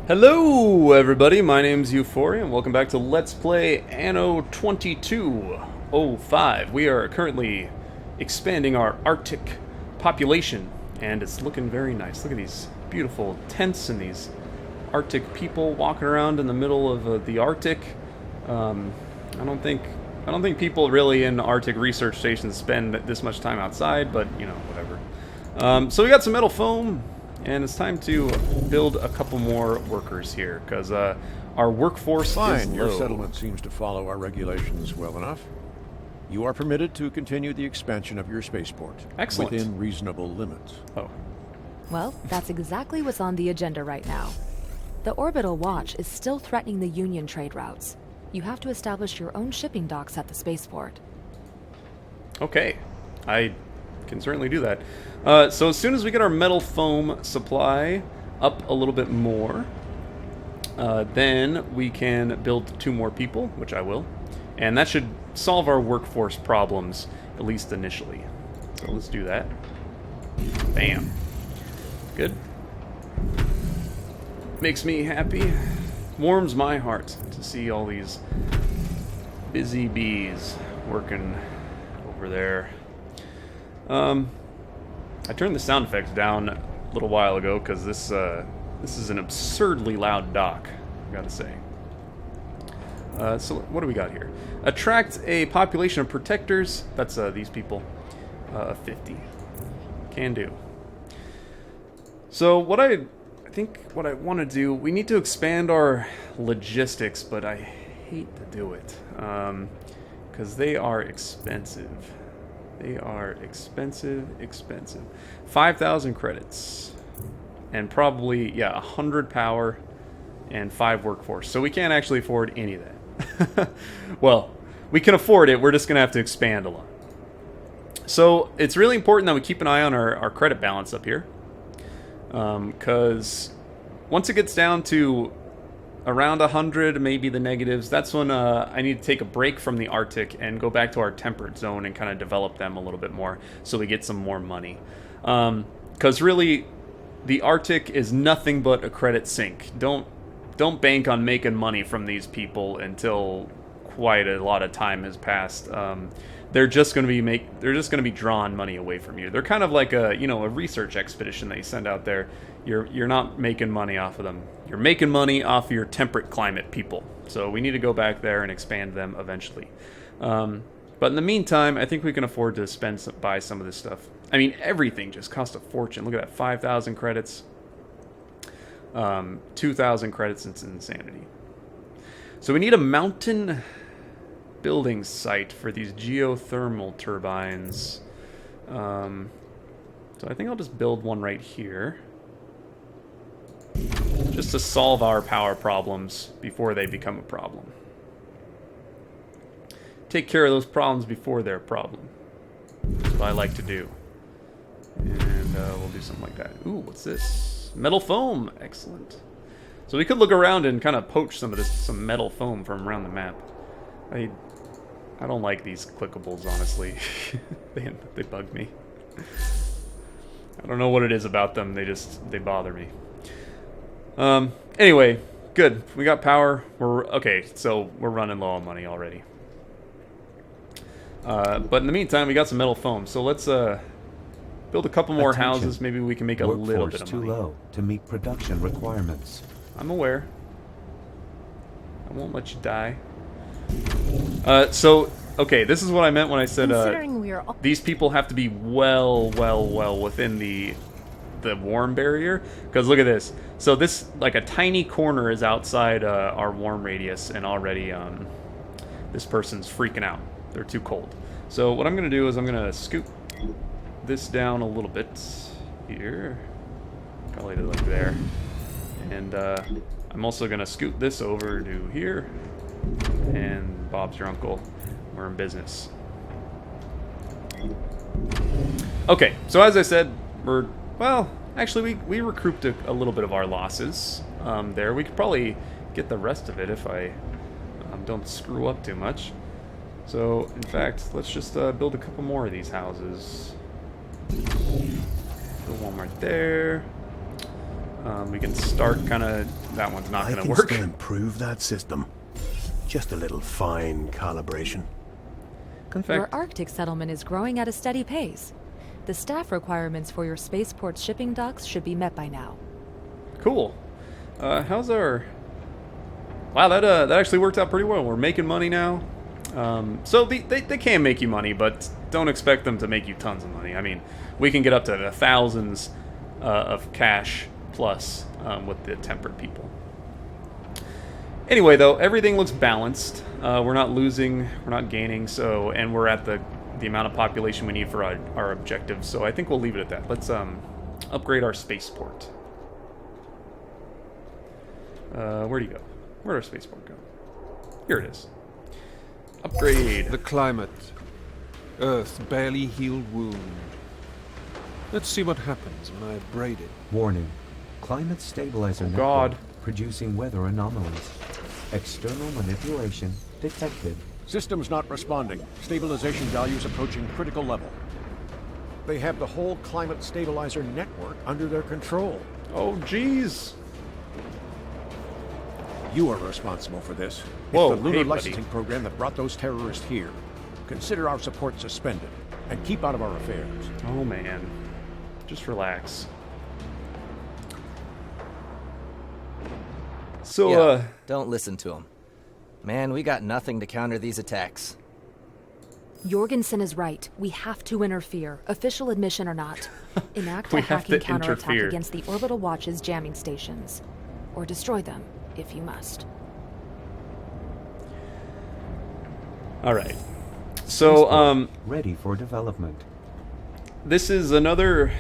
Hello everybody, my name's Euphorya and welcome back to Let's Play Anno 2205. We are currently expanding our Arctic population and it's looking very nice. Look at these beautiful tents and these Arctic people walking around in the middle of the Arctic. I don't think people really in Arctic research stations spend this much time outside, but you know, whatever. So we got some metal foam. And it's time to build a couple more workers here, because our workforce is low. Your settlement seems to follow our regulations well enough. You are permitted to continue the expansion of your spaceport. Excellent. Within reasonable limits. Oh. Well, that's exactly what's on the agenda right now. The Orbital Watch is still threatening the Union trade routes. You have to establish your own shipping docks at the spaceport. Okay. I can certainly do that. So as soon as we get our metal foam supply up a little bit more, then we can build 2 more people, which I will. And that should solve our workforce problems, at least initially. So let's do that. Bam. Good. Makes me happy. Warms my heart to see all these busy bees working over there. I turned the sound effects down a little while ago because this is an absurdly loud dock, I gotta say. So what do we got here? Attract a population of protectors. That's these people. 50. Can do. So what I think what I want to do, we need to expand our logistics, but I hate to do it because they are expensive. They are expensive. 5,000 credits. And probably, yeah, 100 power and 5 workforce. So we can't actually afford any of that. Well, we can afford it. We're just going to have to expand a lot. So it's really important that we keep an eye on our credit balance up here. Because once it gets down to around 100, maybe the negatives, that's when I need to take a break from the Arctic and go back to our temperate zone and kind of develop them a little bit more so we get some more money. Because really, the Arctic is nothing but a credit sink. Don't bank on making money from these people until quite a lot of time has passed. They're just going to be drawing money away from you. They're kind of like a research expedition that you send out there. You're not making money off of them. You're making money off of your temperate climate people. So we need to go back there and expand them eventually. But in the meantime, I think we can afford to buy some of this stuff. I mean, everything just costs a fortune. Look at that, 5,000 credits, 2,000 credits. It's insanity. So we need a mountain building site for these geothermal turbines. So I think I'll just build one right here, just to solve our power problems before they become a problem. Take care of those problems before they're a problem. That's what I like to do. And we'll do something like that. Ooh, what's this? Metal foam. Excellent. So we could look around and kind of poach some metal foam from around the map. I don't like these clickables, honestly. they bug me. I don't know what it is about them. They bother me. Anyway, good. We got power. Okay, so we're running low on money already. But in the meantime, we got some metal foam. So let's build a couple more houses. Maybe we can make a little bit of money. Workforce too low to meet production requirements. I'm aware. I won't let you die. Okay, this is what I meant when I said these people have to be well within the warm barrier. Because look at this. So this, like a tiny corner is outside our warm radius, and already this person's freaking out. They're too cold. So what I'm going to do is I'm going to scoop this down a little bit here. Probably to like there. And I'm also going to scoot this over to here. And Bob's your uncle. We're in business. Okay, so as I said, actually we recouped a little bit of our losses there. We could probably get the rest of it if I don't screw up too much. So, in fact, let's just build a couple more of these houses. Build one right there. We can start kind of... That one's not I going to can work. still improve that system. Just a little fine calibration. In Your fact, Arctic settlement is growing at a steady pace. The staff requirements for your spaceport's shipping docks should be met by now. cool. How's our... Wow, that actually worked out pretty well. We're making money now. So they can make you money, but don't expect them to make you tons of money. I mean, we can get up to the thousands of cash plus with the tempered people. Anyway, though, everything looks balanced. We're not losing, we're not gaining, and we're at the amount of population we need for our objectives. So I think we'll leave it at that. Let's upgrade our spaceport. Where'd he go? Where'd our spaceport go? Here it is. Upgrade. The climate. Earth's barely healed wound. Let's see what happens when I abrade it. Warning. Climate stabilizer network God. producing weather anomalies. External manipulation detected. Systems not responding. Stabilization values approaching critical level. They have the whole climate stabilizer network under their control. Oh, jeez. You are responsible for this. Whoa, It's the lunar hey, buddy. licensing program that brought those terrorists here. Consider our support suspended, and keep out of our affairs. Oh, man. Just relax. So, Yeah, don't listen to him. Man, we got nothing to counter these attacks. Jorgensen is right. We have to interfere, official admission or not. Enact a We have hacking to counterattack interfere. against the Orbital Watch's jamming stations. Or destroy them, if you must. alright. So, Ready for development. this is another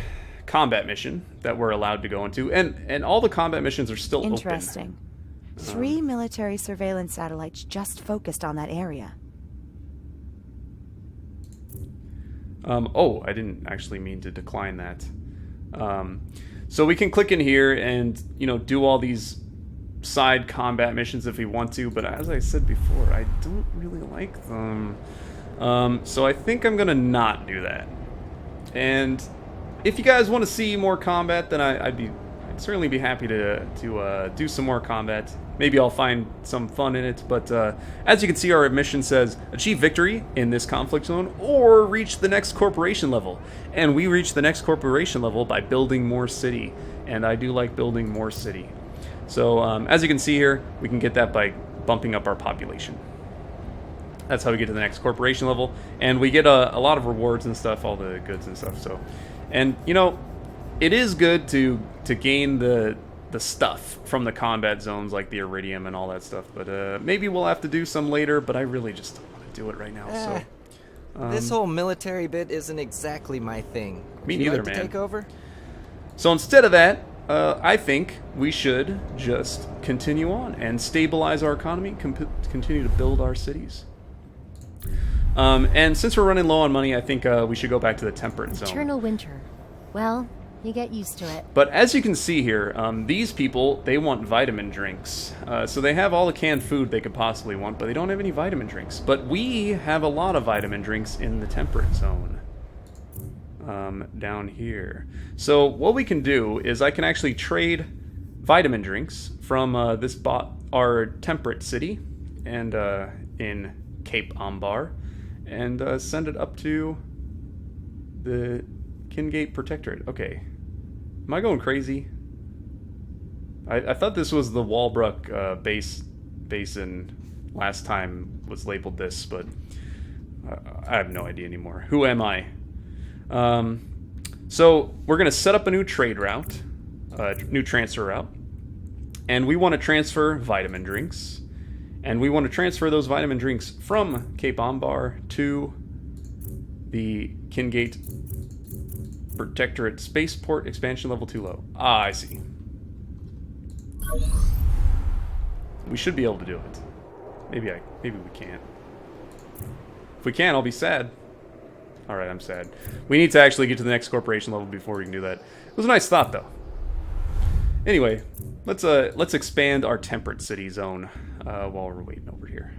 combat mission that we're allowed to go into, and all the combat missions are still Interesting. 3 military surveillance satellites just focused on that area. Oh, I didn't actually mean to decline that. So we can click in here and, do all these side combat missions if we want to, but as I said before, I don't really like them. So I think I'm going to not do that. And if you guys want to see more combat, then I'd certainly be happy to do some more combat. Maybe I'll find some fun in it, but as you can see, our mission says achieve victory in this conflict zone or reach the next corporation level. And we reach the next corporation level by building more city, and I do like building more city. So as you can see here, we can get that by bumping up our population. That's how we get to the next corporation level, and we get a lot of rewards and stuff, all the goods and stuff. So, and it is good to gain the stuff from the combat zones, like the iridium and all that stuff. But maybe we'll have to do some later. But I really just don't want to do it right now. So This whole military bit isn't exactly my thing. Me Would you neither, like to man. take over? So instead of that, I think we should just continue on and stabilize our economy, continue to build our cities. And since we're running low on money, I think we should go back to the temperate zone. Eternal winter. Well, you get used to it. But as you can see here, these people, they want vitamin drinks. So they have all the canned food they could possibly want, but they don't have any vitamin drinks. But we have a lot of vitamin drinks in the temperate zone. Down here. So what we can do is I can actually trade vitamin drinks from our temperate city and in Cape Ambar, and send it up to the Kingate Protectorate. Okay. Am I going crazy? I thought this was the Walbrook basin last time was labeled this, but I have no idea anymore. Who am I? So we're going to set up a new trade route, new transfer route, and we want to transfer vitamin drinks, and we want to transfer those vitamin drinks from Cape Ambar to the Kingate Protectorate Spaceport Expansion Level 2 low. Ah, I see. We should be able to do it. Maybe we can't. If we can, I'll be sad. Alright, I'm sad. We need to actually get to the next corporation level before we can do that. It was a nice thought, though. Anyway, let's expand our temperate city zone while we're waiting over here.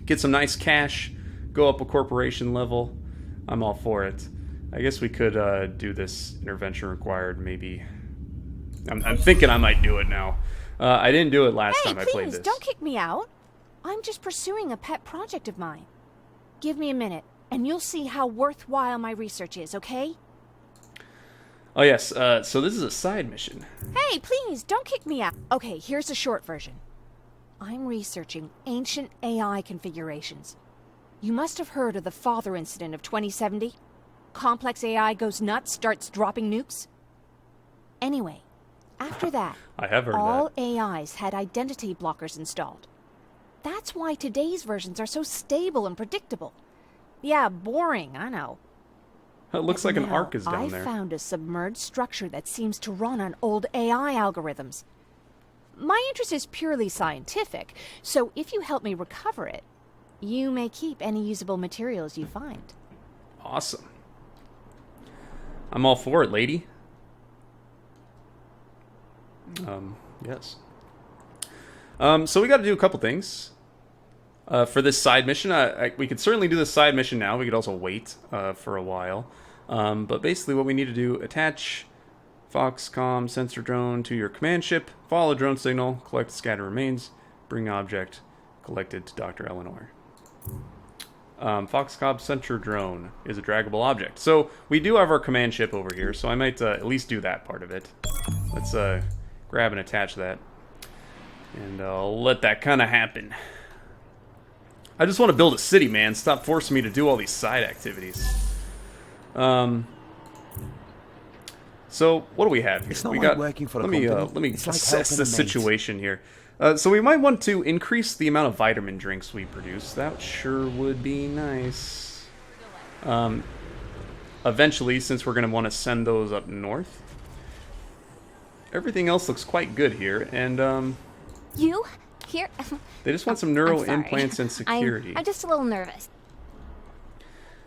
Get some nice cash, go up a corporation level. I'm all for it. I guess we could do this intervention required maybe I'm thinking I might do it now. I didn't do it last time I played this. Please, don't kick me out. I'm just pursuing a pet project of mine. Give me a minute, and you'll see how worthwhile my research is, okay? Oh, yes. So this is a side mission. Hey, please, don't kick me out. Okay, here's the short version. I'm researching ancient AI configurations. You must have heard of the Father incident of 2070. Complex AI goes nuts, starts dropping nukes. Anyway, after that, I have heard all that. AIs had identity blockers installed. That's why today's versions are so stable and predictable. Yeah, boring, I know. It looks like an arc is down I there. found a submerged structure that seems to run on old AI algorithms. My interest is purely scientific, so if you help me recover it, you may keep any usable materials you find. Awesome. I'm all for it, lady. Yes. So we got to do a couple things for this side mission. We could certainly do this side mission now. We could also wait for a while. But basically what we need to do, attach Foxcom sensor drone to your command ship, follow drone signal, collect scattered remains, bring object collected to Dr. Eleanor. Foxcom sensor drone is a draggable object. So we do have our command ship over here, so I might at least do that part of it. Let's grab and attach that. And I'll let that kind of happen. I just want to build a city, man. Stop forcing me to do all these side activities. So what do we have here? It's not we like got. working for a let me company. It's like assess helping the a mate. situation here. So we might want to increase the amount of vitamin drinks we produce. That sure would be nice. Eventually, since we're going to want to send those up north. Everything else looks quite good here, and You? Here? they just want some neural I'm sorry. implants and security. I'm just a little nervous.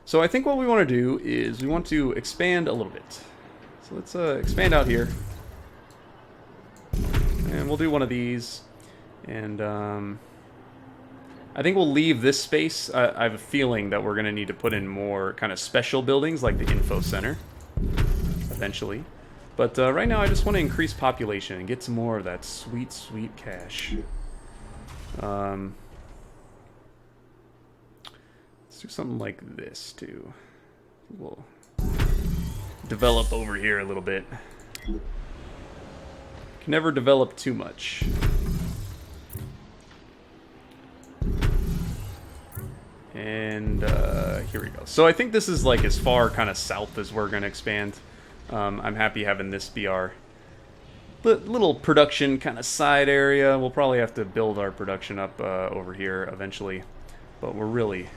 So I think what we want to do is we want to expand a little bit. So let's expand out here. And we'll do one of these. And I think we'll leave this space. I have a feeling that we're going to need to put in more kind of special buildings like the info center eventually. But right now I just want to increase population and get some more of that sweet, sweet cash. Let's do something like this too. We'll develop over here a little bit. Can never develop too much. And here we go. So I think this is like as far kind of south as we're going to expand. I'm happy having this be our little production kind of side area. We'll probably have to build our production up over here eventually. But we're really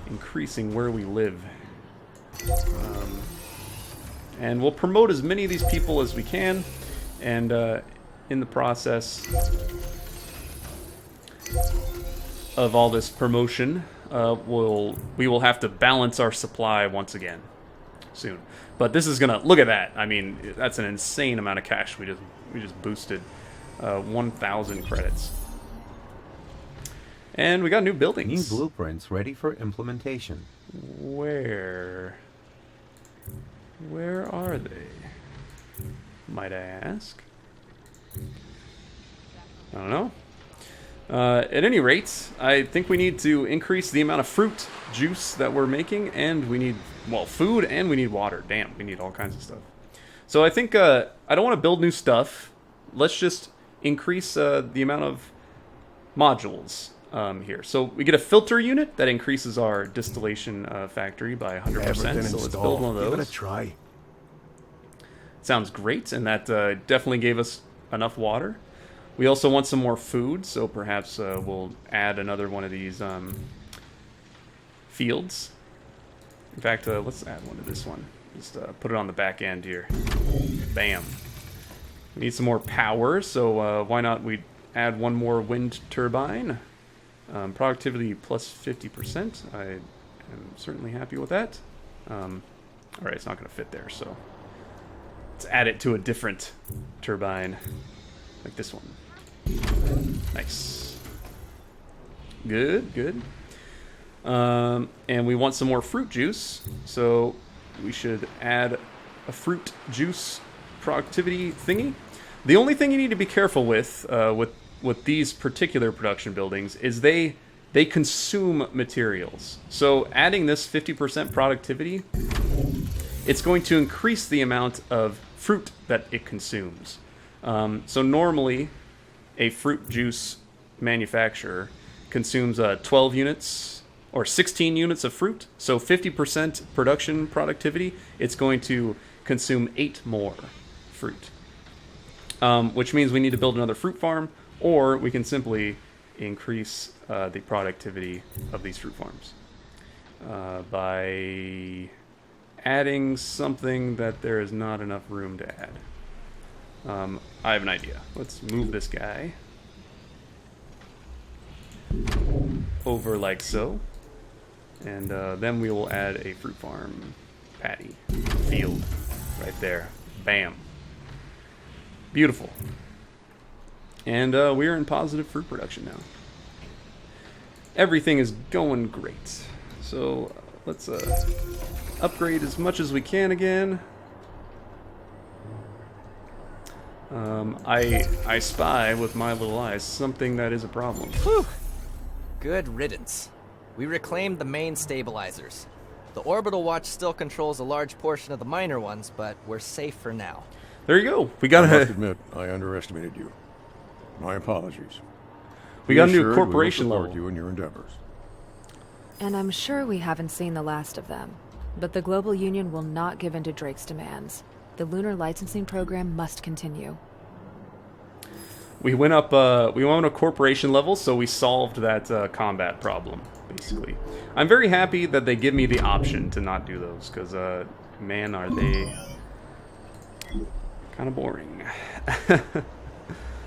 increasing where we live. And we'll promote as many of these people as we can. And in the process of all this promotion, we will have to balance our supply once again soon. But this is gonna look at that. I mean, that's an insane amount of cash we just boosted. 1,000 credits. And we got new buildings. New blueprints ready for implementation. Where are they? Might I ask? I don't know. At any rate, I think we need to increase the amount of fruit juice that we're making, and we need, well, food, and we need water. Damn, we need all kinds of stuff. So I think I don't want to build new stuff. Let's just increase the amount of modules here. So we get a filter unit that increases our distillation factory by 100%. So let's build one of Give it those. a try. Sounds great, and that definitely gave us enough water. We also want some more food, so perhaps we'll add another one of these fields. In fact, let's add one to this one. Just put it on the back end here. Bam. We need some more power, so why not we add one more wind turbine. Productivity plus 50%. I am certainly happy with that. Alright, it's not going to fit there, so let's add it to a different turbine, like this one. Nice. Good, good. And we want some more fruit juice, so we should add a fruit juice productivity thingy. The only thing you need to be careful with these particular production buildings is they consume materials. So adding this 50% productivity, it's going to increase the amount of fruit that it consumes. So normally, a fruit juice manufacturer consumes 12 units or 16 units of fruit. So 50% production productivity, it's going to consume 8 more fruit. Which means we need to build another fruit farm, or we can simply increase the productivity of these fruit farms by adding something that there is not enough room to add. I have an idea. Let's move this guy over like so, and then we will add a fruit farm patty field right there. Bam. Beautiful. And we are in positive fruit production now. Everything is going great. So let's upgrade as much as we can again. I spy with my little eyes something that is a problem. Whew. Good riddance. We reclaimed the main stabilizers. The orbital watch still controls a large portion of the minor ones, but we're safe for now. There you go. We I got must a admit, I underestimated you. My apologies. we got a Be new assured corporation we will level. support you in your endeavors. And I'm sure we haven't seen the last of them. But the Global Union will not give in to Drake's demands. The lunar licensing program must continue. We went up a corporation level, so we solved that combat problem, basically. I'm very happy that they give me the option to not do those, because, man, are they kind of boring.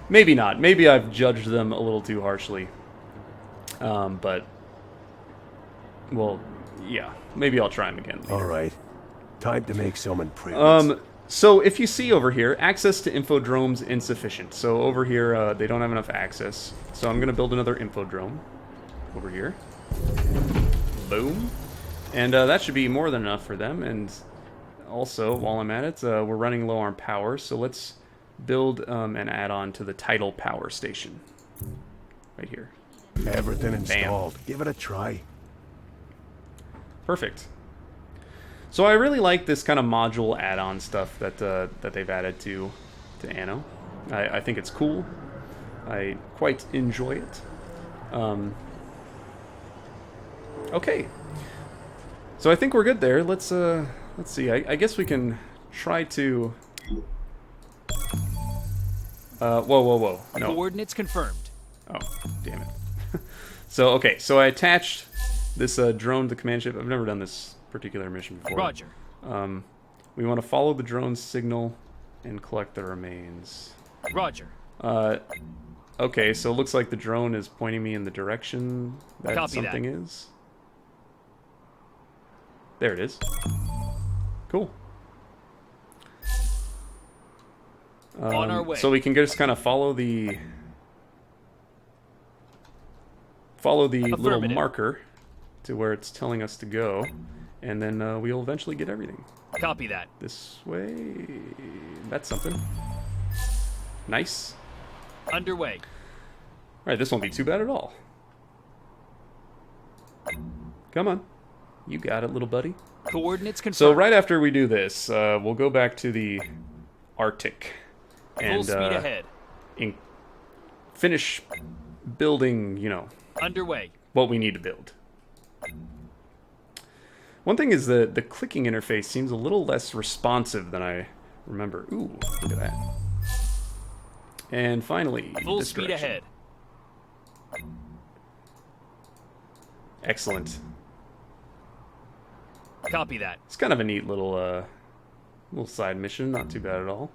Maybe not. Maybe I've judged them a little too harshly. But, well, yeah. Maybe I'll try them again later. All right. Time to make some improvements. So if you see over here, access to infodromes insufficient. So over here, they don't have enough access. So I'm going to build another infodrome over here. Boom. And that should be more than enough for them. And also, while I'm at it, we're running low on power. So let's build an add-on to the tidal power station. Right here. Everything installed. Give it a try. Perfect. So I really like this kind of module add-on stuff that they've added to Anno. I think it's cool. I quite enjoy it. Okay. So I think we're good there. Let's see. I guess we can try to. Whoa. No. Coordinates confirmed. Oh, damn it. So I attached this drone to the command ship. I've never done this particular mission before. Roger. We want to follow the drone's signal and collect the remains. Roger. Okay, so it looks like the drone is pointing me in the direction that Copy something that. is. There it is. Cool. On our way. So we can just kind of follow the little Affirmative. marker to where it's telling us to go, and then we'll eventually get everything. Copy that. This way. That's something. Nice. Underway. Alright, this won't be too bad at all. Come on. You got it, little buddy. Coordinates confirmed. So right after we do this, we'll go back to the Arctic. And, Full speed ahead. Finish building, Underway. what we need to build. One thing is the clicking interface seems a little less responsive than I remember. Ooh, look at that. And finally, Full this speed direction. ahead. Excellent. Copy that. It's kind of a neat little side mission. Not too bad at all.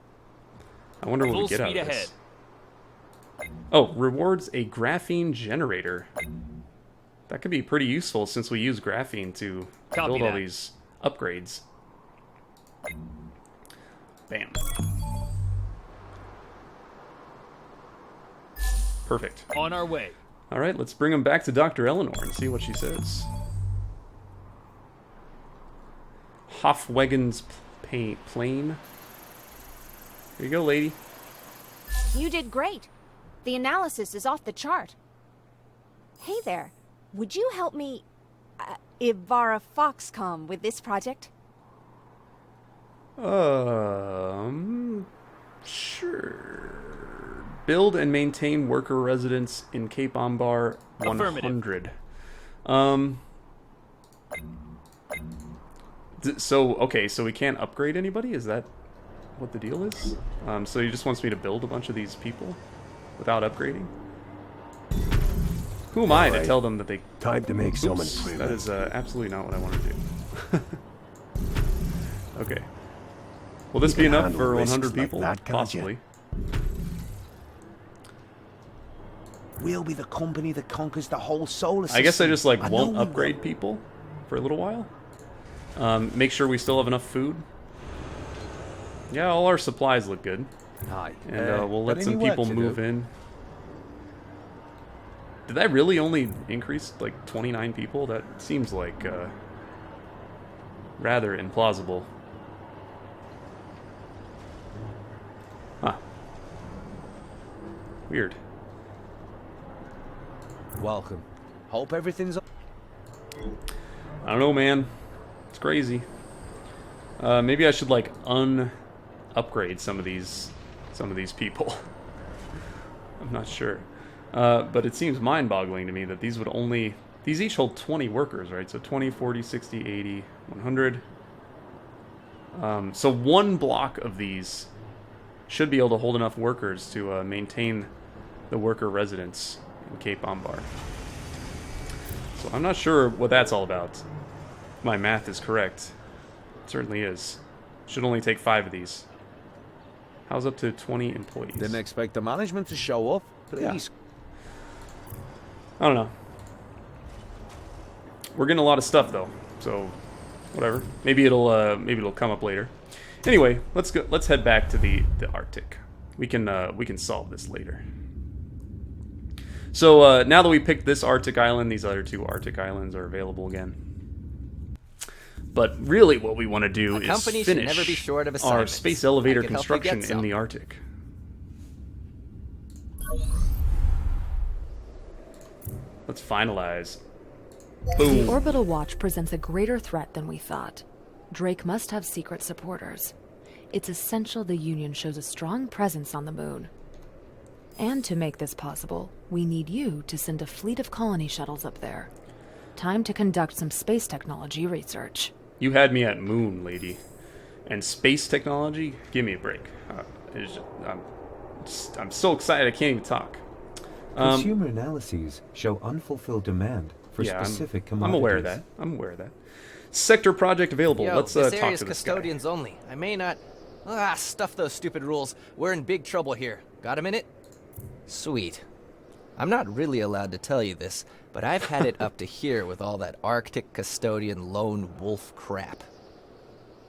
I wonder what Full we get out speed of ahead. this. Oh, rewards a graphene generator. That could be pretty useful since we use graphene to Copy build all that. these upgrades. Bam. Perfect. On our way. All right, let's bring him back to Dr. Eleanor and see what she says. Hofwegen's plane. Here you go, lady. You did great. The analysis is off the chart. Hey there, would you help me, Ivara Foxcom with this project? Sure. Build and maintain worker residence in Cape Ambar 100. Okay, so we can't upgrade anybody? Is that what the deal is? So he just wants me to build a bunch of these people without upgrading? Who am I to tell them that they... Time to make some Oops, improvements. that is absolutely not what I want to do. Okay. Will this You be can enough handle for risks 100 like people? that, can't Possibly. We'll be the company that conquers the whole solar system. I guess I just like know won't we upgrade will. people for a little while. Make sure we still have enough food. Yeah, all our supplies look good. Aye. And we'll let got some any work people to move do? in. Did that really only increase like 29 people? That seems like rather implausible. Huh. Weird. Welcome. Hope everything's... I don't know, man. It's crazy. Maybe I should like upgrade some of these people. I'm not sure. But it seems mind-boggling to me that these would only... These each hold 20 workers, right? So 20, 40, 60, 80, 100. So one block of these should be able to hold enough workers to maintain the worker residence in Cape Ambar. So I'm not sure what that's all about. If my math is correct. It certainly is. Should only take 5 of these. How's up to 20 employees? Didn't expect the management to show up. Please. I don't know. We're getting a lot of stuff though, so whatever. Maybe it'll come up later. Anyway, let's go. Let's head back to the Arctic. We can solve this later. So now that we picked this Arctic island, these other 2 Arctic islands are available again. But really, what we want to do is company should finish never be short of our assignments. space elevator I can help you construction get in some. the Arctic. Let's finalize. Boom. The orbital watch presents a greater threat than we thought. Drake must have secret supporters. It's essential the Union shows a strong presence on the moon. And to make this possible, we need you to send a fleet of colony shuttles up there. Time to conduct some space technology research. You had me at moon, lady. And space technology? Give me a break. I'm so excited I can't even talk. Consumer analyses show unfulfilled demand for specific commodities. I'm aware of that. I'm aware of that. Sector project available. Yo, Let's this talk area's to this custodians only. I may not... stuff those stupid rules. We're in big trouble here. Got a minute? Sweet. I'm not really allowed to tell you this, but I've had it up to here with all that Arctic custodian lone wolf crap.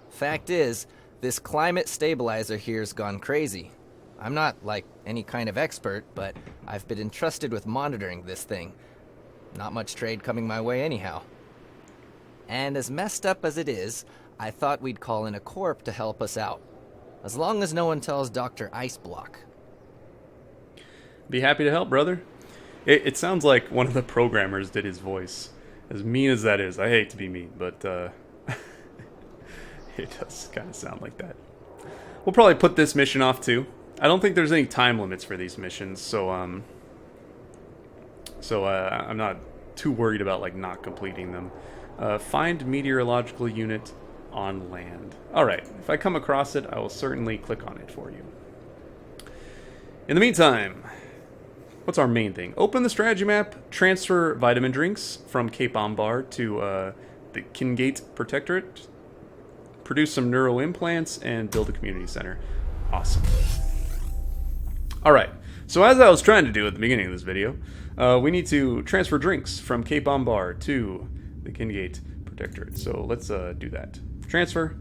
Fact is, this climate stabilizer here's gone crazy. I'm not, like, any kind of expert, but I've been entrusted with monitoring this thing. Not much trade coming my way anyhow. And as messed up as it is, I thought we'd call in a corp to help us out. As long as no one tells Dr. Iceblock. Be happy to help, brother. It sounds like one of the programmers did his voice. As mean as that is. I hate to be mean, but it does kind of sound like that. We'll probably put this mission off too. I don't think there's any time limits for these missions, so I'm not too worried about like not completing them. Find meteorological unit on land. Alright, if I come across it, I will certainly click on it for you. In the meantime, what's our main thing? Open the strategy map, transfer vitamin drinks from Cape Ambar to the Kingate Protectorate, produce some neural implants, and build a community center. Awesome. Alright, so as I was trying to do at the beginning of this video, we need to transfer drinks from Cape Ambar to the Kingate Protectorate. So let's do that. Transfer.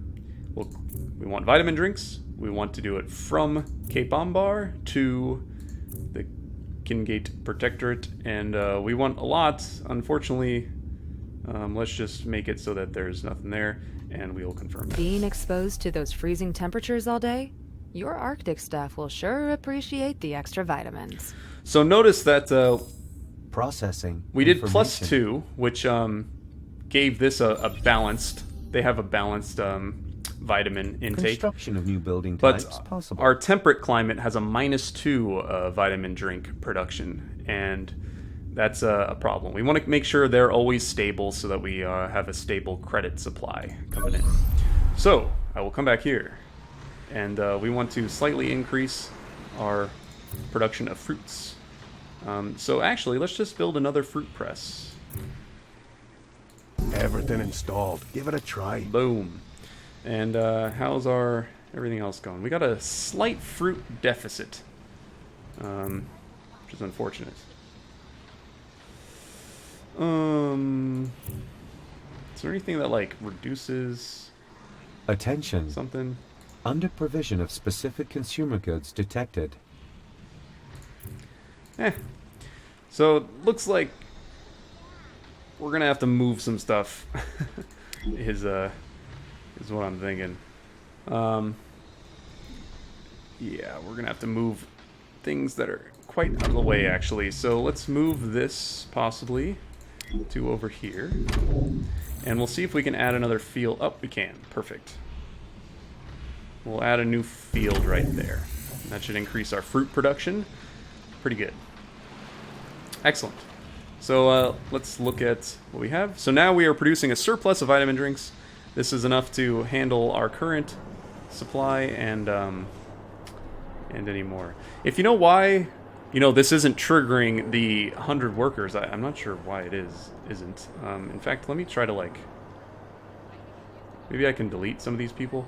We want vitamin drinks. We want to do it from Cape Ambar to the Kingate Protectorate. And we want a lot. Unfortunately, let's just make it so that there's nothing there, and we will confirm that. Being exposed to those freezing temperatures all day? Your Arctic staff will sure appreciate the extra vitamins. So notice that Processing. we did information. +2, which gave this a balanced. They have a balanced vitamin intake. Construction of new building But types possible. our temperate climate has a -2 vitamin drink production, and that's a problem. We want to make sure they're always stable so that we have a stable credit supply coming in. So I will come back here, and we want to slightly increase our production of fruits. So actually, let's just build another fruit press. Everything installed. Give it a try. Boom. And how's our everything else going? We got a slight fruit deficit, which is unfortunate. Is there anything that like reduces Attention. something? Under provision of specific consumer goods detected. So looks like we're gonna have to move some stuff. is what I'm thinking. Yeah, we're gonna have to move things that are quite out of the way actually. So let's move this possibly to over here, and we'll see if we can add another field. Oh, we can. Perfect. We'll add a new field right there. That should increase our fruit production. Pretty good. Excellent. So let's look at what we have. So now we are producing a surplus of vitamin drinks. This is enough to handle our current supply and any more. If you know why, this isn't triggering the 100 workers, I'm not sure why it isn't. In fact, let me try to maybe I can delete some of these people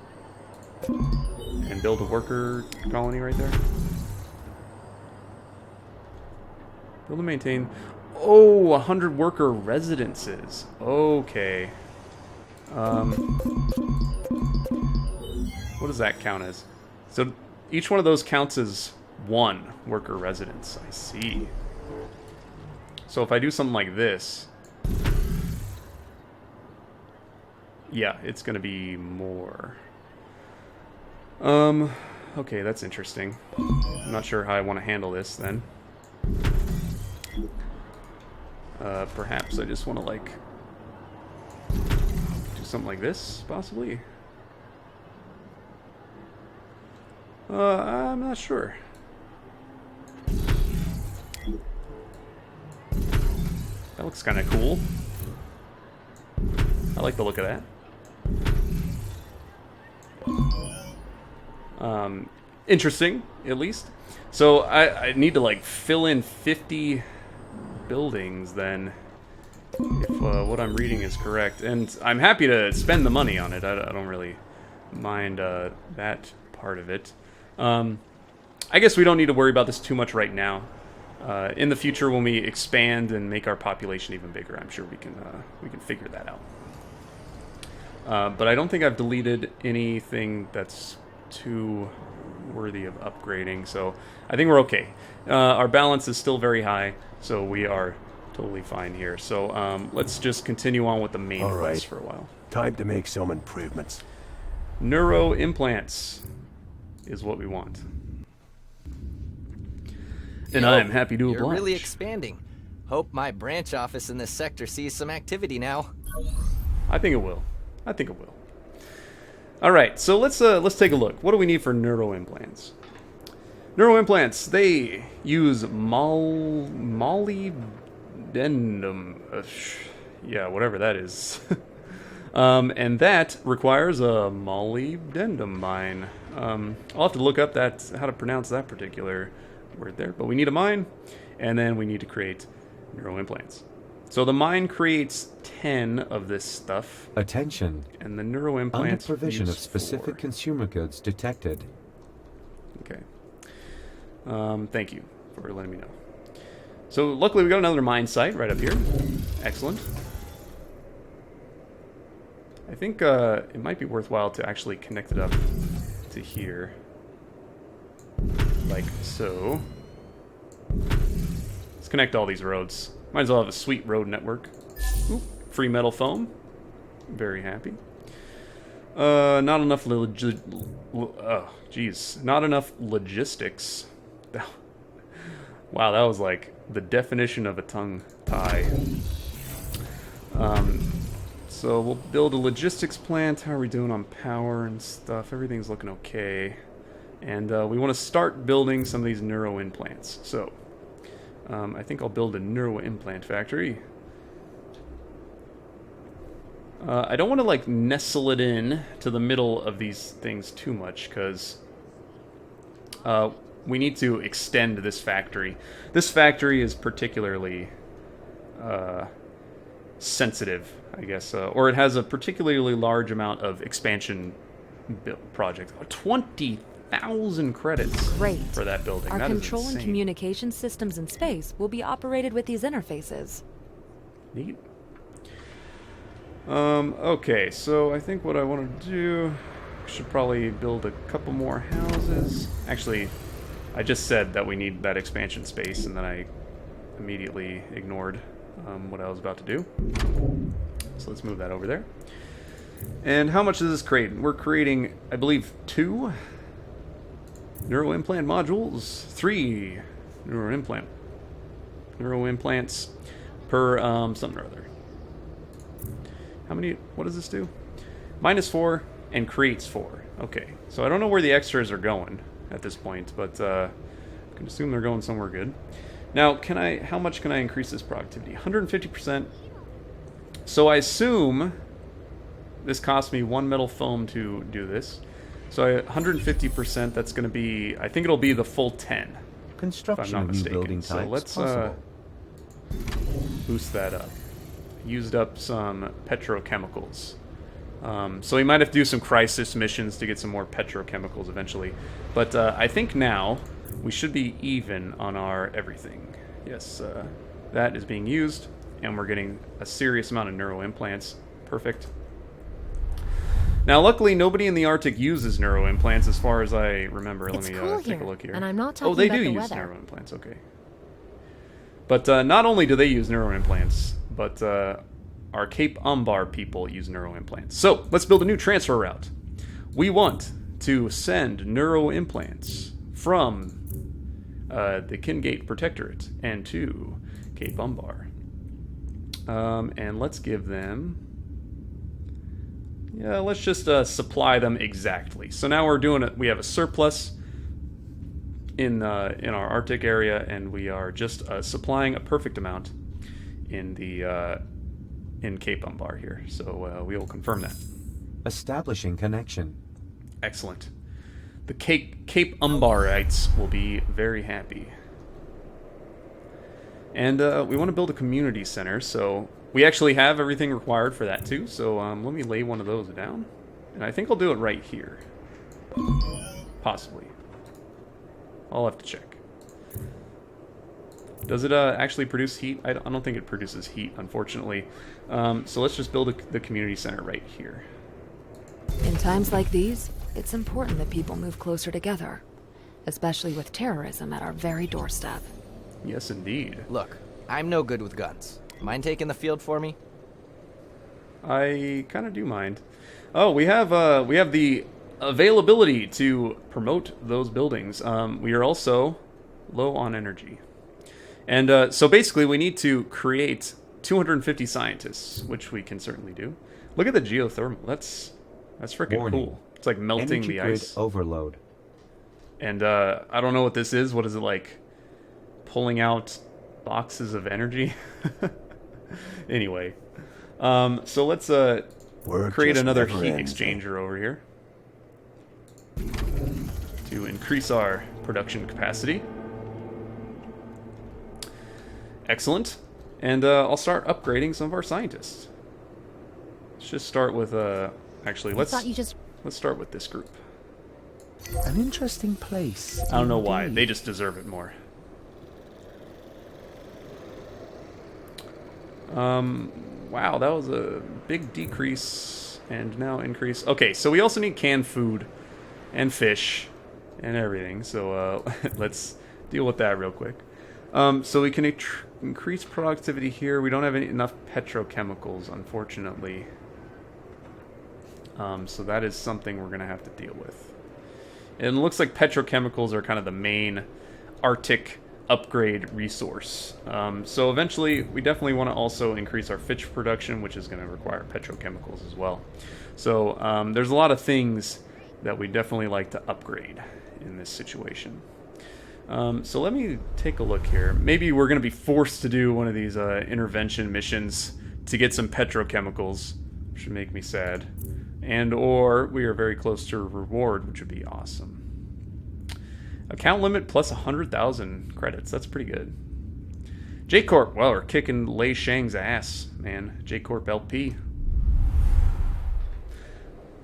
and build a worker colony right there. Build and maintain. Oh, 100 worker residences. Okay. What does that count as? So each one of those counts as 1 worker residence. I see. So if I do something like this, yeah, it's going to be more. Okay, that's interesting. I'm not sure how I want to handle this then. Perhaps I just want to do something like this, possibly. I'm not sure. That looks kind of cool. I like the look of that. Interesting, at least. So I need to fill in 50 buildings then, if what I'm reading is correct. And I'm happy to spend the money on it. I don't really mind that part of it. I guess we don't need to worry about this too much right now. In the future, when we expand and make our population even bigger, I'm sure we can figure that out. But I don't think I've deleted anything that's too worthy of upgrading, so I think we're okay. Our balance is still very high, so we are totally fine here. So let's just continue on with the main quest for a while. Time to make some improvements. Neuro implants is what we want. And I'm happy to oblige. You're really expanding. Hope my branch office in this sector sees some activity now. I think it will. All right, so let's take a look. What do we need for neuro implants? Neuro implants, they use molybdenum. Yeah, whatever that is. And that requires a molybdenum mine. I'll have to look up how to pronounce that particular word there. But we need a mine, and then we need to create neuro implants. So the mine creates 10 of this stuff. Attention. And the neuro implants Under provision of use specific 4. consumer goods detected. Okay. Thank you for letting me know. So luckily we got another mine site right up here. Excellent. I think it might be worthwhile to actually connect it up to here. Like so. Let's connect all these roads. Might as well have a sweet road network. Oop, free metal foam. Very happy. Not enough not enough logistics. Wow, that was like the definition of a tongue tie. So we'll build a logistics plant. How are we doing on power and stuff? Everything's looking okay. And we want to start building some of these neuro implants. So I think I'll build a neuro implant factory. I don't want to like nestle it in to the middle of these things too much, because we need to extend this factory. This factory is particularly sensitive, I guess, or it has a particularly large amount of expansion project. 20,000 credits Great. For that building. Our That is control and insane. communication systems in space will be operated with these interfaces. Neat. Okay, so I think what I want to do, should probably build a couple more houses. Actually, I just said that we need that expansion space, and then I immediately ignored what I was about to do. So let's move that over there. And how much does this create? We're creating, I believe, 2 neuroimplant modules, 3 neuroimplants per something or other. How many? What does this do? -4 and creates 4. Okay, so I don't know where the extras are going at this point, but I can assume they're going somewhere good. Now, how much can I increase this productivity? 150%. So I assume this cost me 1 metal foam to do this. So 150%, that's going to be, I think it'll be the full 10. Construction if I'm of not new mistaken. building So types let's possible. boost that up. Used up some petrochemicals. So we might have to do some crisis missions to get some more petrochemicals eventually. But I think now we should be even on our everything. Yes, that is being used, and we're getting a serious amount of neuro implants. Perfect. Now, luckily, nobody in the Arctic uses neuro implants, as far as I remember. It's Let me cool take here, a look here. and I'm not talking they about do the use weather. neuro implants. Okay. But not only do they use neuro implants, but our Cape Umbar people use neuro implants. So let's build a new transfer route. We want to send neuro implants from the Kingate Protectorate and to Cape Umbar. And let's give them... Yeah, let's just supply them exactly. So now we're doing it. We have a surplus in our Arctic area, and we are just supplying a perfect amount in the in Cape Umbar here. So we will confirm that. Establishing connection. Excellent. The Cape Umbarites will be very happy. And we want to build a community center, so we actually have everything required for that too. So let me lay one of those down, and I think I'll do it right here. Possibly. I'll have to check. Does it actually produce heat? I don't think it produces heat, unfortunately. So let's just build the community center right here. In times like these, it's important that people move closer together, especially with terrorism at our very doorstep. Yes, indeed. Look, I'm no good with guns. Mind taking the field for me? I kind of do mind. Oh, we have the availability to promote those buildings. We are also low on energy. And so basically we need to create 250 scientists, which we can certainly do. Look at the geothermal. That's freaking cool. It's like melting Energy the grid ice. overload. And I don't know what this is. What is it, like pulling out boxes of energy? Anyway. So let's create another heat exchanger over here to increase our production capacity. Excellent. And I'll start upgrading some of our scientists. Let's just start with actually let's start with this group. An interesting place. I don't know why. They just deserve it more. Wow, that was a big decrease and now increase. Okay, so we also need canned food and fish and everything. So let's deal with that real quick. So we can increase productivity here. We don't have enough petrochemicals, unfortunately. So that is something we're going to have to deal with. And it looks like petrochemicals are kind of the main Arctic upgrade resource. So eventually, we definitely want to also increase our fish production, which is going to require petrochemicals as well. So there's a lot of things that we definitely like to upgrade in this situation. So let me take a look here. Maybe we're going to be forced to do one of these intervention missions to get some petrochemicals, which would make me sad. And or we are very close to a reward, which would be awesome. Account limit plus 100,000 credits. That's pretty good. J-Corp, well, we're kicking Lei Shang's ass, man. J-Corp LP.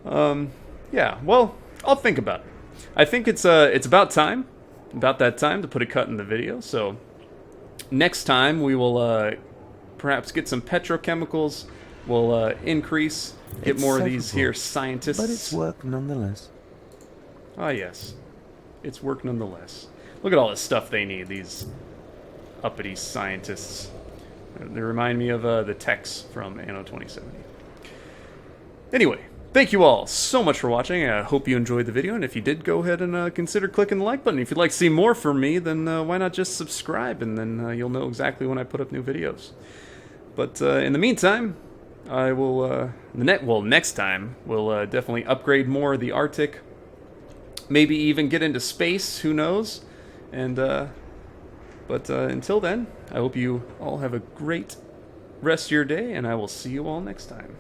Yeah, well, I'll think about it. I think it's about time. About that time to put a cut in the video. So next time we will perhaps get some petrochemicals. We'll increase, get more of these here scientists. But it's work nonetheless. Ah, yes. It's work nonetheless. Look at all this stuff they need, these uppity scientists. They remind me of the techs from Anno 2070. Anyway, thank you all so much for watching. I hope you enjoyed the video, and if you did, go ahead and consider clicking the like button. If you'd like to see more from me, then why not just subscribe, and then you'll know exactly when I put up new videos. But in the meantime, I will, next time, we'll definitely upgrade more of the Arctic. Maybe even get into space, who knows? And, but until then, I hope you all have a great rest of your day, and I will see you all next time.